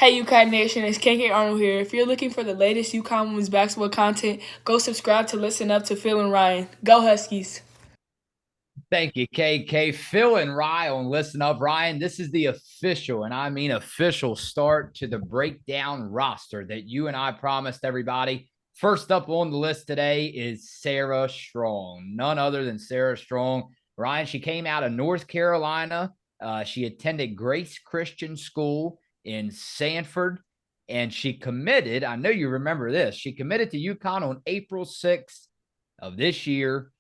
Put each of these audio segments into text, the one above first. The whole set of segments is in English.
Hey UConn Nation, it's KK Arnold here. If you're looking for the latest UConn women's basketball content, go subscribe to Listen Up to Phil and Ryan. Go Huskies! Thank you, KK. Phil and Ryan, listen up, Ryan. This is the official, and I mean official start to the breakdown roster that you and I promised everybody. First up on the list today is Sarah Strong, none other than Sarah Strong. Ryan, she came out of North Carolina. She attended Grace Christian School in Sanford, and she committed. I know you remember this. She committed to UConn on April 6th of this year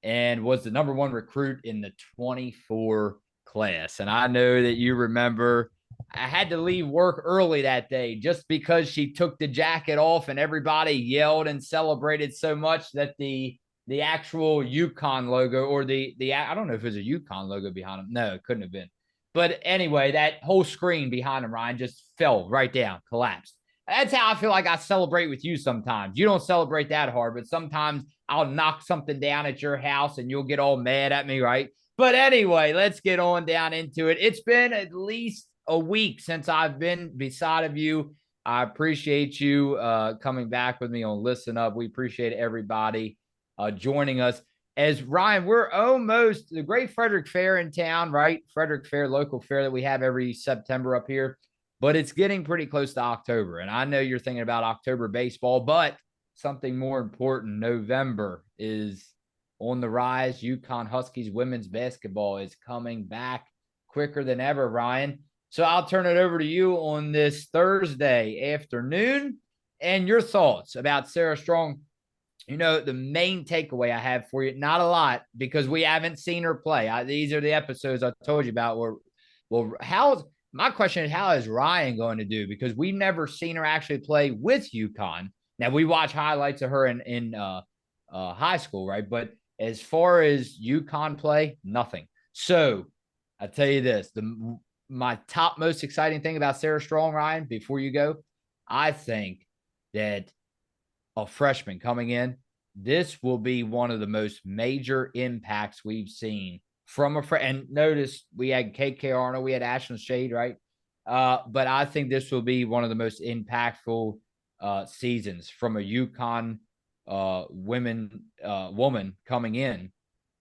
and was the number one recruit in the 24 class. And I know that you remember I had to leave work early that day just because she took the jacket off and everybody yelled and celebrated so much that the actual UConn logo or the I don't know if it was a UConn logo behind them. No, it couldn't have been. But anyway, that whole screen behind him, Ryan, just fell right down, collapsed. That's how I feel like I celebrate with you sometimes. You don't celebrate that hard, but sometimes I'll knock something down at your house and you'll get all mad at me, right? But anyway, let's get on down into it. It's been at least a week since I've been beside of you. I appreciate you coming back with me on Listen Up. We appreciate everybody joining us. As Ryan, we're almost the Great Frederick Fair in town, right? Frederick Fair, local fair that we have every September up here. But it's getting pretty close to October. And I know you're thinking about October baseball, but something more important, November is on the rise. UConn Huskies women's basketball is coming back quicker than ever, Ryan. So I'll turn it over to you on this Thursday afternoon and your thoughts about Sarah Strong. You know, the main takeaway I have for you, not a lot because we haven't seen her play. These are the episodes I told you about where, well, how's my question is, how is Ryan going to do? Because we've never seen her actually play with UConn. Now, we watch highlights of her in high school, right? But as far as UConn play, nothing. So I tell you this, my top most exciting thing about Sarah Strong, Ryan, before you go, I think that a freshman coming in, this will be one of the most major impacts we've seen from a friend. And notice we had KK Arnold, we had Ashland Shade, right? But I think this will be one of the most impactful seasons from a UConn woman coming in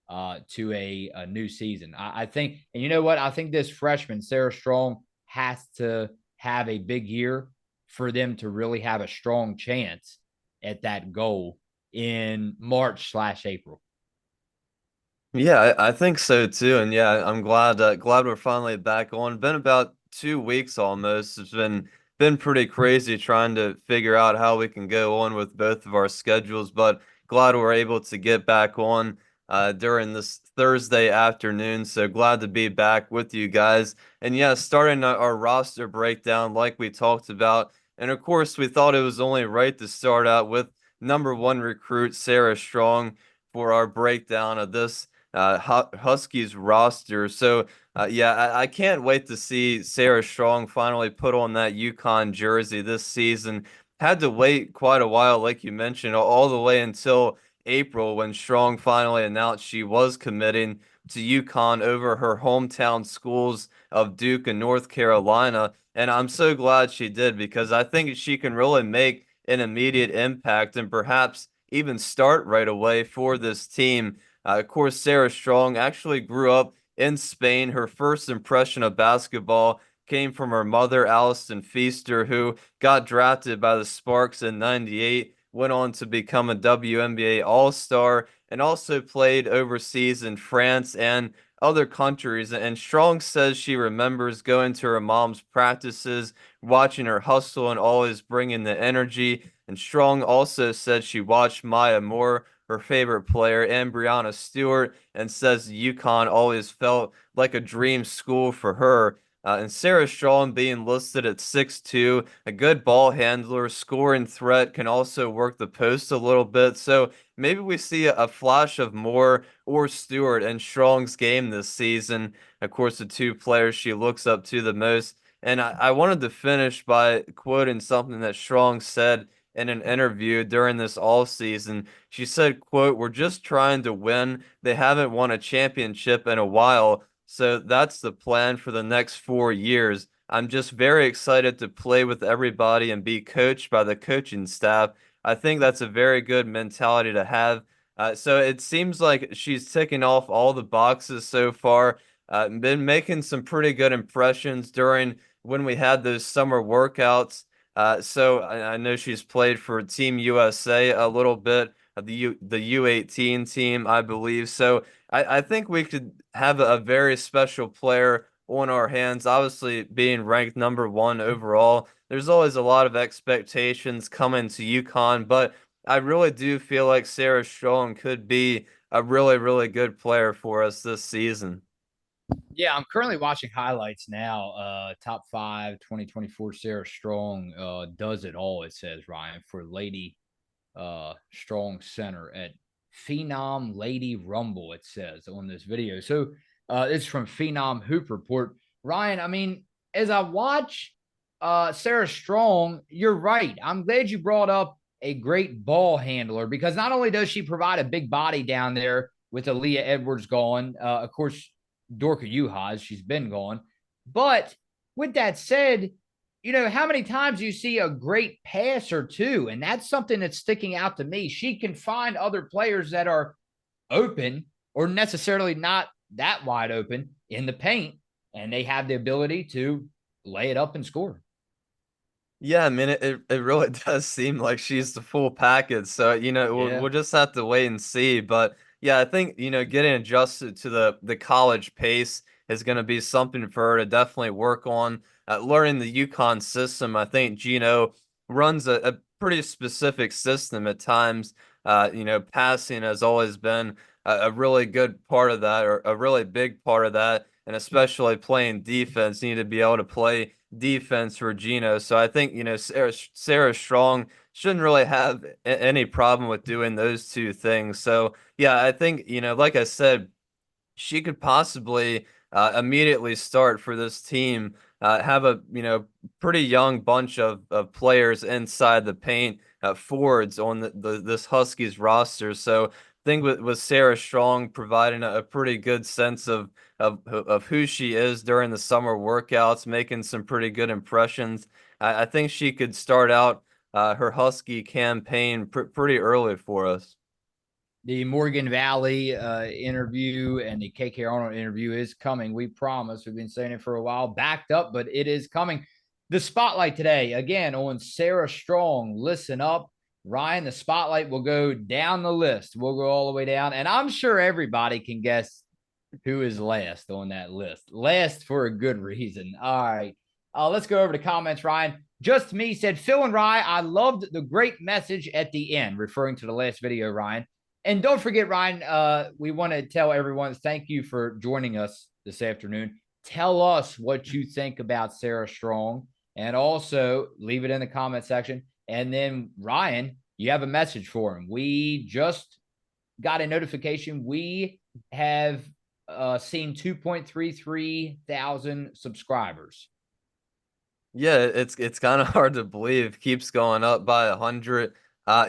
to a new season. I think, and you know what? I think this freshman Sarah Strong has to have a big year for them to really have a strong chance at that goal in March/April. Yeah, I think so too. And yeah, I'm glad we're finally back on. Been about 2 weeks almost. It's been pretty crazy trying to figure out how we can go on with both of our schedules, but glad we're able to get back on during this Thursday afternoon. So glad to be back with you guys. And yeah, starting our roster breakdown like we talked about. And of course, we thought it was only right to start out with number one recruit Sarah Strong for our breakdown of this Huskies roster. So yeah, I can't wait to see Sarah Strong finally put on that UConn jersey this season. Had to wait quite a while, like you mentioned, all the way until April when Strong finally announced she was committing to UConn over her hometown schools of Duke and North Carolina. And I'm so glad she did because I think she can really make an immediate impact and perhaps even start right away for this team. Of course, Sarah Strong actually grew up in Spain. Her first impression of basketball came from her mother, Alliston Feaster, who got drafted by the Sparks in '98, went on to become a WNBA All-Star, and also played overseas in France and other countries. And Strong says she remembers going to her mom's practices, watching her hustle, and always bringing the energy. And Strong also said she watched Maya Moore, her favorite player, and Brianna Stewart, and says UConn always felt like a dream school for her. And Sarah Strong being listed at 6'2", a good ball handler, scoring threat, can also work the post a little bit. So maybe we see a flash of Moore or Stewart in Strong's game this season. Of course, the two players she looks up to the most. And I wanted to finish by quoting something that Strong said in an interview during this all season. She said, quote, "We're just trying to win. They haven't won a championship in a while, so that's the plan for the next 4 years." I'm just very excited to play with everybody and be coached by the coaching staff. I think that's a very good mentality to have. So it seems like she's ticking off all the boxes so far. Been making some pretty good impressions during when we had those summer workouts. So I know she's played for Team USA a little bit, the U18 team, I believe. So I think we could have a very special player on our hands. Obviously, being ranked #1 overall, there's always a lot of expectations coming to UConn, but I really do feel like Sarah Strong could be a really, really good player for us this season. Yeah, I'm currently watching highlights now. Top 5 2024 Sarah Strong does it all, it says, Ryan, for Lady Strong Center at Phenom Lady Rumble, it says on this video. So it's from Phenom Hoop Report. Ryan, I mean, as I watch Sarah Strong, you're right. I'm glad you brought up a great ball handler because not only does she provide a big body down there with Aaliyah Edwards gone, of course, Dorka Yuhas, she's been gone. But with that said, you know, how many times you see a great passer too? And that's something that's sticking out to me. She can find other players that are open or necessarily not that wide open in the paint, and they have the ability to lay it up and score. Yeah, I mean, it really does seem like she's the full package. So, we'll Yeah. just have to wait and see. But yeah, I think, getting adjusted to the college pace is going to be something for her to definitely work on. Learning the UConn system, I think Gino runs a pretty specific system at times. Passing has always been a really good part of that, or a really big part of that. And especially playing defense, you need to be able to play defense for Gino. So I think, Sarah Strong shouldn't really have any problem with doing those two things. So yeah, I think, like I said, she could possibly immediately start for this team. Have a pretty young bunch of players inside the paint, forwards on this Huskies roster. So I think with Sarah Strong providing a pretty good sense of who she is during the summer workouts, making some pretty good impressions. I think she could start out her Husky campaign pretty early for us. The Morgan Valley interview and the KK Arnold interview is coming. We promise. We've been saying it for a while, backed up, but it is coming. The spotlight today, again, on Sarah Strong. Listen up. Ryan, the spotlight will go down the list. We'll go all the way down. And I'm sure everybody can guess who is last on that list. Last for a good reason. All right. Let's go over to comments, Ryan. Just Me said, Phil and Rye, I loved the great message at the end, referring to the last video, Ryan. And don't forget, Ryan, we want to tell everyone thank you for joining us this afternoon. Tell us what you think about Sarah Strong, and also leave it in the comment section. And then, Ryan, you have a message for him. We just got a notification. We have seen 2.33 thousand subscribers. Yeah, it's kind of hard to believe. Keeps going up by 100.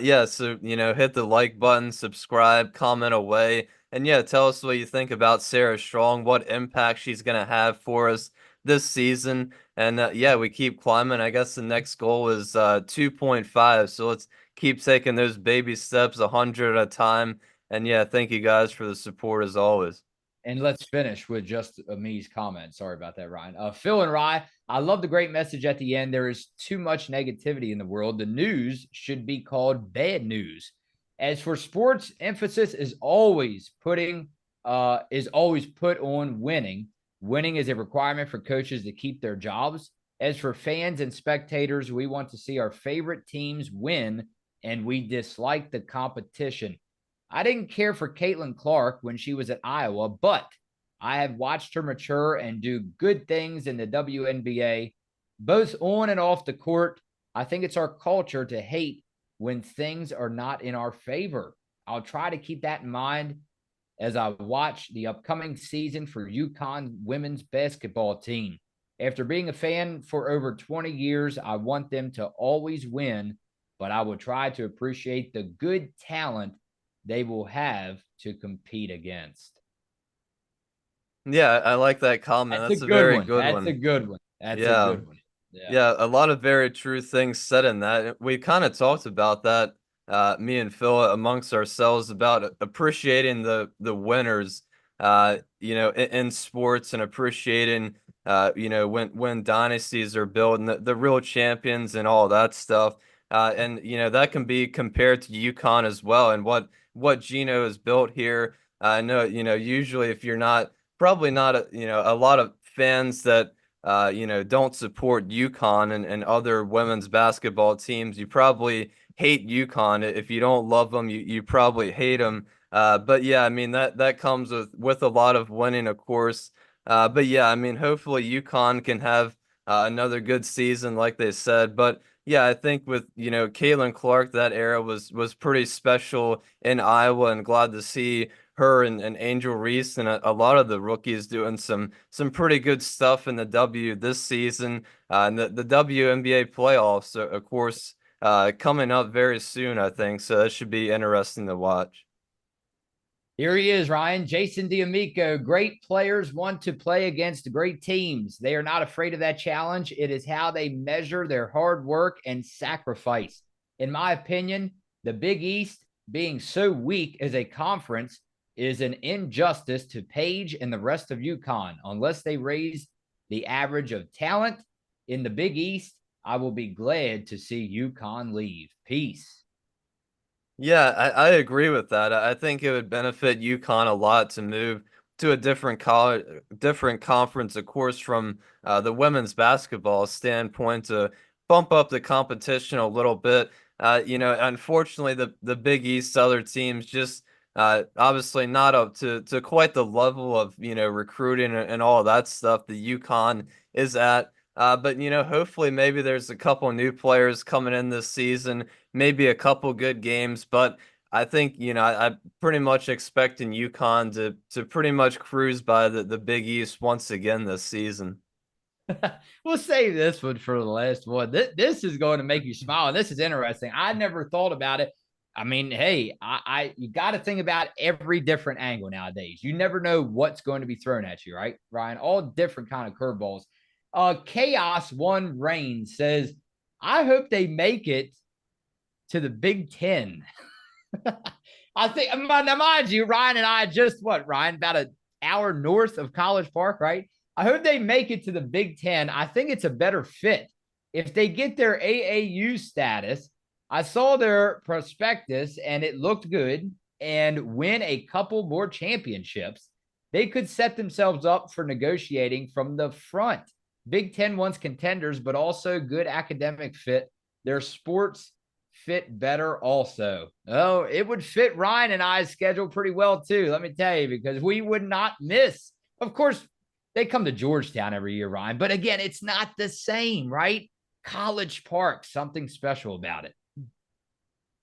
Yeah, so hit the like button, subscribe, comment away, and yeah, tell us what you think about Sarah Strong, what impact she's gonna have for us this season, and yeah, we keep climbing. I guess the next goal is 2.5. So let's keep taking those baby steps, 100 at a time. And yeah, thank you guys for the support as always. And let's finish with just me's comment. Sorry about that, Ryan. Phil and Rye, I love the great message at the end. There is too much negativity in the world. The news should be called bad news. As for sports, emphasis is always put on winning. Winning is a requirement for coaches to keep their jobs. As for fans and spectators, we want to see our favorite teams win, and we dislike the competition. I didn't care for Caitlin Clark when she was at Iowa, but I have watched her mature and do good things in the WNBA, both on and off the court. I think it's our culture to hate when things are not in our favor. I'll try to keep that in mind as I watch the upcoming season for UConn women's basketball team. After being a fan for over 20 years, I want them to always win, but I will try to appreciate the good talent they will have to compete against. Yeah, I like that comment. That's a That's a good very one. good That's a one. good one. That's a Yeah. good one. Yeah. Yeah, a lot of very true things said in that. We kind of talked about that, me and Phil amongst ourselves about appreciating the winners, in sports and appreciating, when dynasties are built and the real champions and all that stuff. And that can be compared to UConn as well and what Gino has built here. I know, usually if you're not probably not a lot of fans that don't support UConn and other women's basketball teams. You probably hate UConn. If you don't love them, you probably hate them. But yeah, I mean that comes with a lot of winning, of course. But yeah, I mean hopefully UConn can have another good season, like they said. But yeah, I think with Caitlin Clark, that era was pretty special in Iowa, and glad to see her and Angel Reese and a lot of the rookies doing some pretty good stuff in the W this season, and the WNBA playoffs, of course, coming up very soon, I think. So that should be interesting to watch. Here he is, Ryan. Jason D'Amico. Great players want to play against great teams. They are not afraid of that challenge. It is how they measure their hard work and sacrifice. In my opinion, the Big East being so weak as a conference is an injustice to Page and the rest of UConn. Unless they raise the average of talent in the Big East, I will be glad to see UConn leave. Peace. Yeah, I agree with that. I think it would benefit UConn a lot to move to a different college, different conference, of course, from the women's basketball standpoint to bump up the competition a little bit. Unfortunately, the Big East other teams just obviously not up to quite the level of recruiting and all that stuff that UConn is at. But hopefully maybe there's a couple new players coming in this season, maybe a couple good games, but I think I'm pretty much expecting UConn to pretty much cruise by the Big East once again this season. We'll save this one for the last one. This is going to make you smile. This is interesting. I never thought about it. I mean, hey, I you got to think about every different angle nowadays. You never know what's going to be thrown at you, right, Ryan? All different kind of curveballs. Chaos One Rain says, I hope they make it to the Big Ten. I think now, mind you, Ryan and I just Ryan, about an hour north of College Park, right? I hope they make it to the Big Ten. I think it's a better fit. If they get their AAU status, I saw their prospectus and it looked good, and win a couple more championships, they could set themselves up for negotiating from the front. Big Ten wants contenders, but also good academic fit. Their sports fit better also. Oh, it would fit Ryan and I's schedule pretty well too, let me tell you, because we would not miss. Of course, they come to Georgetown every year, Ryan, but again, it's not the same, right? College Park, something special about it.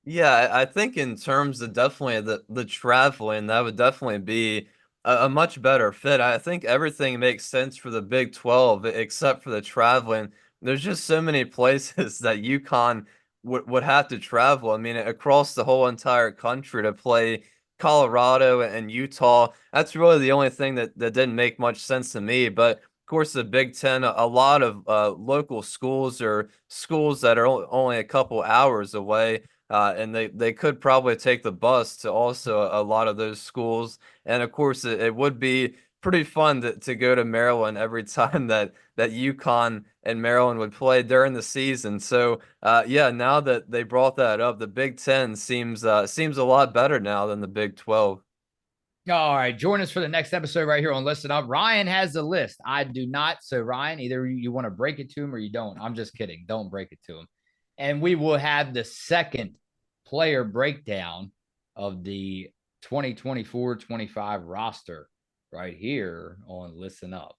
Yeah, I think in terms of definitely the traveling, that would definitely be a much better fit. I think everything makes sense for the Big 12 except for the traveling. There's just so many places that UConn would have to travel. I mean, across the whole entire country to play Colorado and Utah. That's really the only thing that didn't make much sense to me. But of course, the Big Ten, a lot of local schools or schools that are only a couple hours away, and they could probably take the bus to also a lot of those schools. And of course, it would be pretty fun to go to Maryland every time that UConn and Maryland would play during the season. So yeah, now that they brought that up, the Big Ten seems a lot better now than the Big 12. All right, join us for the next episode right here on Listen Up. Ryan has the list. I do not. So, Ryan, either you want to break it to him or you don't. I'm just kidding. Don't break it to him. And we will have the second player breakdown of the 2024-25 roster right here on Listen Up.